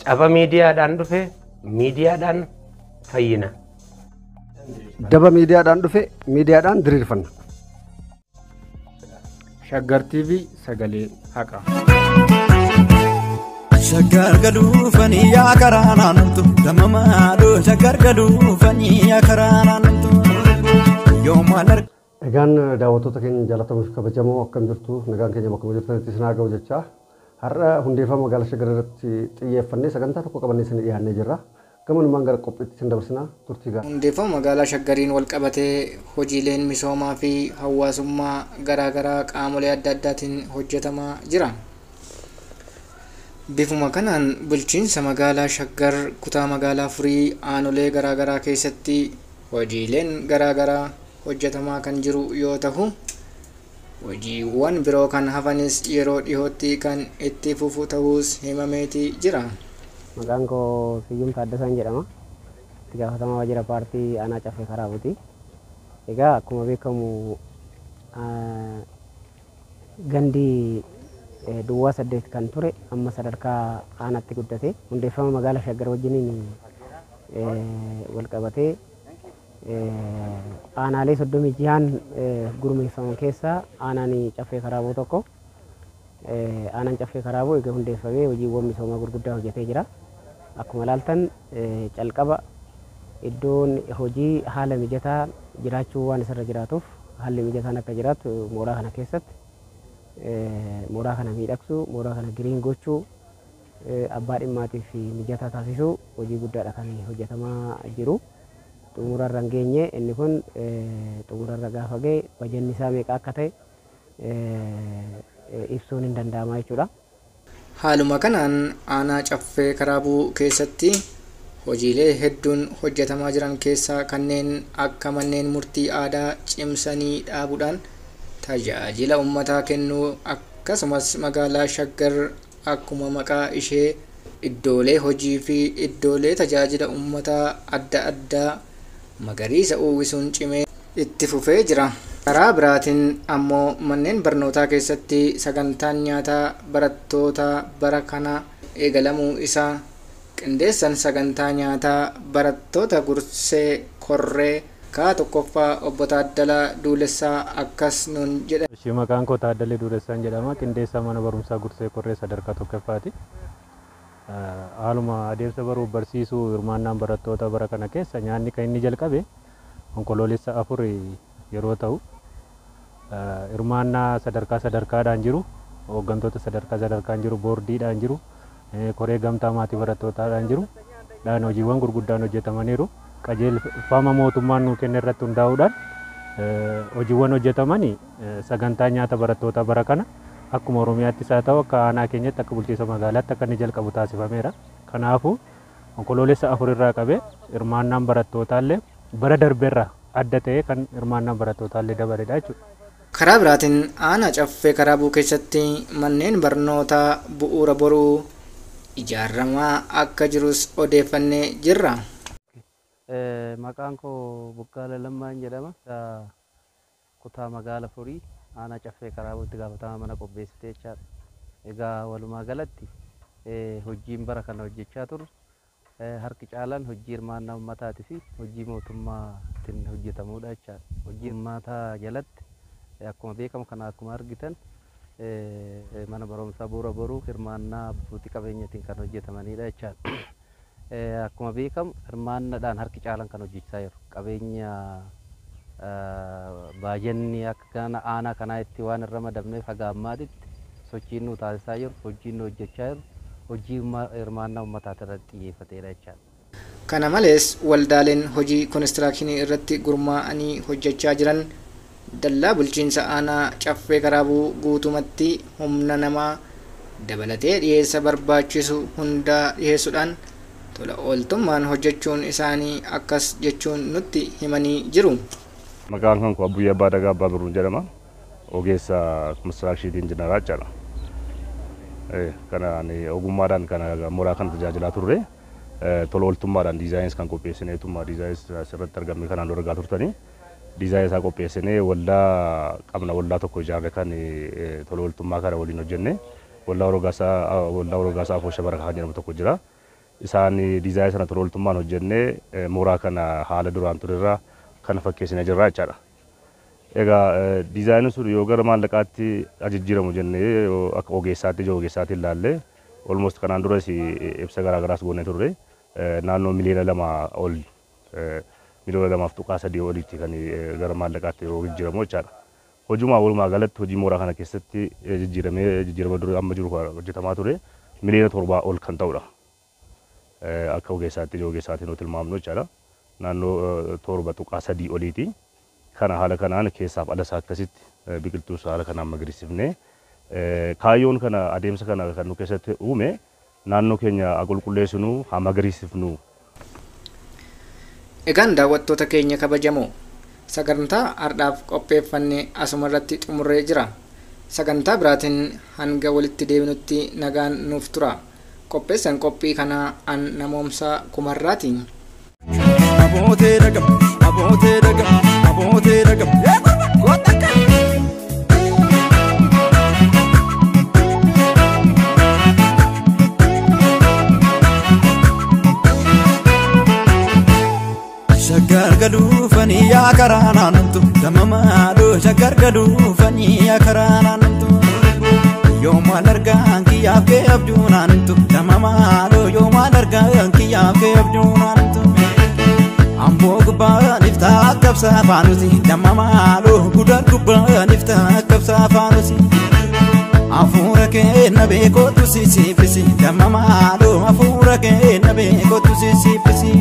Caba miidiyaadhaan dhufe miidiyaadhaan fayyina. Daba miidiyaadhaan dhufe miidiyaadhaan diriirfanna. Shaggar TV sagalee haqaa. Shaggar galuufanii yaa karaa naannatu damamaadhoo shaggar galuufanii yaa karaa naannatu yoomaan arga. Egaan daawwattoota keenya jaallatamuuf kabajamoo akkam jirtu nagaan keenya bakka jirtanitti isin haa ga'u jechaa har'a hundeeffama magaalaa Shaggar irratti xiyyeeffannee sagantaa tokko qabannee isin dhiyaannee jirra. Gamanummaan gara qophiitti isin dabarsinaa turtii gaariin. Hundeeffama magaalaa Shaggariin wal qabatee hojiileen misoomaa fi hawaasummaa garaagaraa qaamolee adda addaatiin hojjetamaa jira. Bifuma kanaan bulchiinsa magaalaa Shaggar kutaa magaalaa Furii aanolee garaagaraa keessatti hojiileen garaagaraa hojjetamaa kan jiru yoo ta'u hojiiwwan biroo kan hafanis yeroo dhiyootti kan itti fufu ta'uus himameeti jira. Maqaan koo Siyyum Taaddasaan jedhama. Itti gaafatamaa waajjira paartii aanaa Caffee Karaabuuti. Egaa akkuma beekamu gandi duwwaa 8 kan ture amma sadarkaa aanaatti guddate hundeeffama magaalaa Shaggar wajjiniin wal qabatee aanaalee 36 gurmeeffaman keessaa aanaan Caffee Karaabuu tokko. Aanaan Caffee Karaabuu egaa hundeeffamee hojiiwwan misoomaa gurguddaa hojjetee jira. Akkuma ilaaltan calqaba iddoon hojii haala mijataa jiraachuu waan isarra jiraatuuf haalli mijataan akka jiraatu mooraa kana keessatti mooraa kana miidhagsuu, mooraa kana giriin gochuu, abbaa dhimmaatiif mijataa taasisuu hojii guddaadha kan hojjetamaa jiru. Xumurarra hin geenye inni kun xumurarra gaafa ga'e bajanni isaa meeqa akka ta'e ibsuun hin danda'ama jechuudha. Haaluma kanaan aanaa Caffee Karaabuu keessatti hojiilee hedduun hojjetamaa jiran keessaa kanneen akka manneen murtii aadaa cimsanii dhaabuudhaan tajaajila uummataa kennuu akkasumas magaalaa Shaggar akkuma maqaa ishee iddoolee hojii fi iddoolee tajaajila uummataa adda addaa magariisa uwwisuun cimee itti fufee jira. Karaa biraatiin ammoo manneen barnootaa keessatti sagantaan nyaataa barattoota bara kana eegalamuu isaa qindeessan sagantaa nyaataa barattoota Gursee Korree kaa tokkoffaa obbo Taaddalaa Duulessaa akkas nuun jedha. Maqaan koo Taaddalee Duulessaan jedhama. Qindeessaa mana barumsaa Gursee Korree sadarkaa tokkoffaati. Haaluma adeemsa baruuf barsiisuu hirmaannaan barattoota bara kana keessa nyaanni kan inni jalqabe onkoloolessa 4 yeroo ta'u hirmaannaa sadarkaadhaan jiru hooggantoota sadarkaan jiru boordiidhaan jiru koree gamtaa maatii barattootaadhaan jiru dhaan hojiiwwan gurguddaan hojjetamaniiru qajeelfama mootummaan nu kenne irratti hundaa'uudhaan hojiiwwan hojjetamanii sagantaa nyaata barattootaa bara kana akkuma Oromiyaattis haa ta'u akka aanaa keenyatti akka bulchiinsa magaalaatti akka inni jalqabu taasifameera. Kanaafuu onkoloolessa 4 irraa qabee hirmaannaan barattootallee bara darbeerraa adda ta'e kan hirmaannaan barattootallee dabaledha jechuudha. Karaa biraatiin aanaa Caffee Karaabuu keessatti manneen barnootaa bu'uura boruu ijaaramaa akka jirus odeeffannee jirra. Maqaan koo Bukkaala Lammaan jedhama. Kutaa magaalaa Furii aanaa Caffee Karaabuutti gaafatamaa mana qopheessitee jechaadha. Egaa walumaa galatti hojiin bara kana hojjechaa turre harki caalaan hojii hirmaannaa uummataatii fi hojii mootummaatiin hojjetamudha jechaadha. Hojii uummataa jalatti akkuma beekamu kana akkuma argitan mana barumsaa bu'uura boruu hirmaannaa abbootii qabeenyaatiin kan hojjetamanidha jechaadha. Akkuma beekamu hirmaannaadhaan harki caalaan kan hojjechaa jiru qabeenya baajanni akka kana aanaa kanaa itti waan irra madabneef haga ammaatitti sochiin nu taasisaa jiru hojiin nu hojjechaa jiru hojii hirmaannaa uummataa irratti xiyyeeffateedha jechaadha. Kana malees waldaaleen hojii konistiraakshinii irratti gurmaa'anii hojjechaa jiran dallaa bulchiinsa aanaa Caffee Karaabuu guutumatti humna namaa dabalatee dhiyeessa barbaachisu hundaa dhiyeessuudhaan tola ooltummaan hojjechuun isaanii akkas jechuun nutti himanii jiru. Maqaan kan koo Abbuyyaa Abbaa Dagaa Abbaa Birruun jedhama. Ogeessa konistiraakshiniitiin injiinaraa jechaadha. Kanaan ogummaadhaan kana mooraa kana tajaajilaa turre tola ooltummaadhaan diizaayinii kan qopheessineetummaa diizaayinii asirratti argamne kanaan dura argaa turtanii diizaayinii isaa qopheessinee waldaa qabna waldaa tokko ijaarre kan tola ooltummaa kana waliin hojjenne waldaa Orogaasaa Afooshee Barakaa jedhamu tokko jira. isaan diizaayinii sana tola ooltummaan hojjennee mooraa kana haala duraan turerraa kan fakkeessinee jirra jechaadha. Egaa diizaayiniin sun yoo gara maallaqaatti jijjiiramu jennee akka ogeessaatti ija ogeessaatiin ilaallee almost kanaan duras ibsa garaagaraas goonee turre naannoo miliyoona 2 ol miliyoona 2.3 olitti kan gara maallaqaatti yoo jijjiiramu jechaadha. Hojiimaa walumaa galatti hojii mooraa kana keessatti jijjiirama dura amma jiru hojjetamaa ture miliyoona 7 ol kan ta'udha. Akka ogeessaatti ija ogeessaatiin yoo tilmaamnu jechaadha. Naannoo 7.3 oliiti. Kana haala kanaan keessaaf alasaa akkasitti biqiltuus haala kanaan magariisifnee kaayyoon kana adeemsa kana kan nu keessatti uume naannoo keenya qulqulleessinu haa magariisifnu. Egaan daawwattoota keenya kabajamoo sagantaa har'aaf qopheeffannee asuma irratti xumurree jira. Sagantaa biraatiin hanga walitti deebinutti nagaan nuuf tura. Qopheessan qophii kanaa an namoomsaa kumarraatiin. Abootee dhagam, abootee dhagam, abootee dhagam. Shaggar galuufanii yaa karaa naannantu damamaadhoo shaggar galuufanii yaa karaa naannantu yoo maal argaan kiyyaaf kee abjuu naannantu damamaadhoo yoo maal argaan kiyyaaf kee abjuu naannantu. Amboo gubbaan iftaa qabsaa faanusi damamaadhoo gudar gubbaan iftaa qabsaa faanusi. Afuura kee na beekootu sisiifisi damamaadhoo afuura kee na beekootu sisiifisi.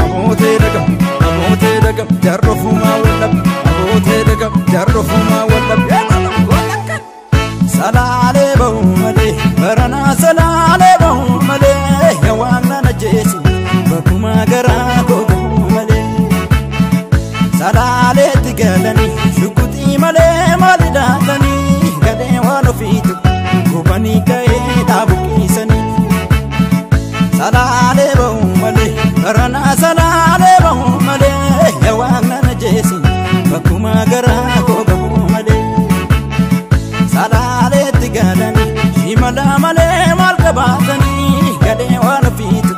Abootee dhagam jarrofumaa wallab abootee dhagam jarrofumaa wallab. Salaalee bahu malee baranaa salaalee bahu malee yawaan nana jeesi bakkuma garaa gogu malee. Salaaleetti galanii shukutii malee maali dhaatanii gadhee waan ofiitu gubanii ka'ee dhaabuqiisanii. Salaalee bahu malee baranaa salaalee bahu malee yawaan nana jeesi bakkuma garaa gogu malee. Salaaleetti galanii shimala malee maal qabaatanii gadhee waan ofiitu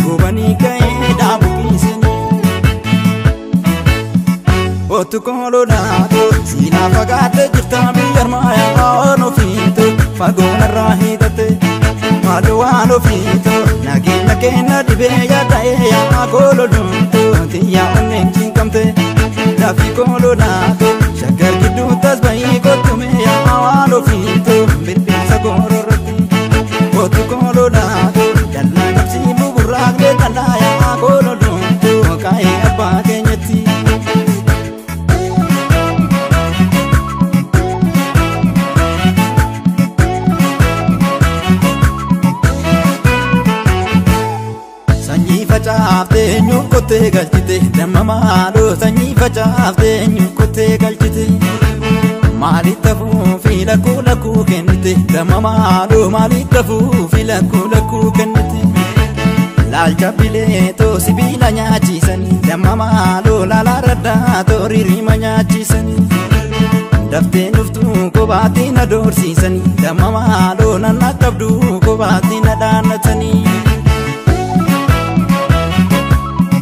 gubanii ka'ee dhaabuqiisanii. Otu koololaatoo siinaa fagaattee jirtaa biyya armaayaa waan ofiitu fagoonarraa hiitatte. Malu waan ofiitu nageenya keenya dhibee yaada'ee yaa koololumtu xiyyaa onneen cinqamte. Lafti koololaatoo shaggar gidduu tasba'ii qottume yaa waan ofiitu birbirsa goororratti. Otu koololaatoo dallaa qabsii buburraaqlee dallaa yaa koololumtu kaa'ee abbaa keenyatti. Facaaftee nyuukottee galchite damamaadhoo sanyii facaaftee nyuukottee galchite. Maaliif tafuu fi lakkuu kennite damamaadhoo maaliif tafuu fi lakkuu kennite. Laalcha bileetoo sibiila nyaachiisanii damamaadhoo laalaa raddaatoo ririima nyaachiisanii. Daftee dhuftuu kophaatti na doorsiisanii damamaadhoo nanna qabduu kophaatti na dhaannatanii.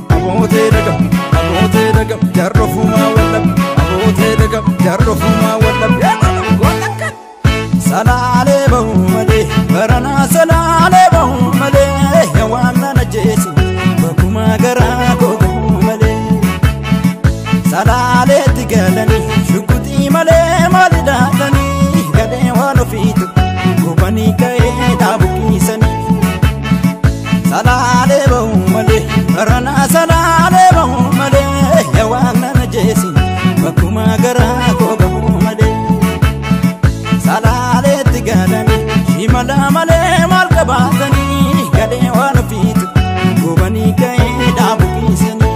Abootee dhagam jarrofumaa wallab abootee dhagam jarrofumaa wallab. Salaalee bahu malee baranaa salaalee bahu malee yawaan nana jeesi bakkuma garaa gogu malee. Salaaleetti galanii shukutii malee maali dhaatanii gadhee waan ofiitu gubanii ka'ee dhaabuqiisanii. Salaalee bahu malee baranaa salaalee bahu malee yawaan nana jeesi bakkuma garaa gogu malee. Salaaleetti galanii shimala malee maal qabaatanii gadhee waan ofiitu gubanii ka'ee dhaabuqiisanii.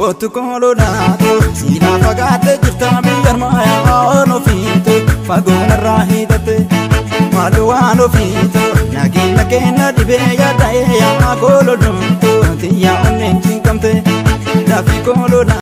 Otu koololaatoo siinaa fagaattee jirtaa biyya armaayaa waan ofiitu fagoonarraa hiitatte. Malu waan ofiitu nageenya keenya dhibee yaada'ee yaa koololumtu xiyyaa onneen cinqamte. Lafti koololaa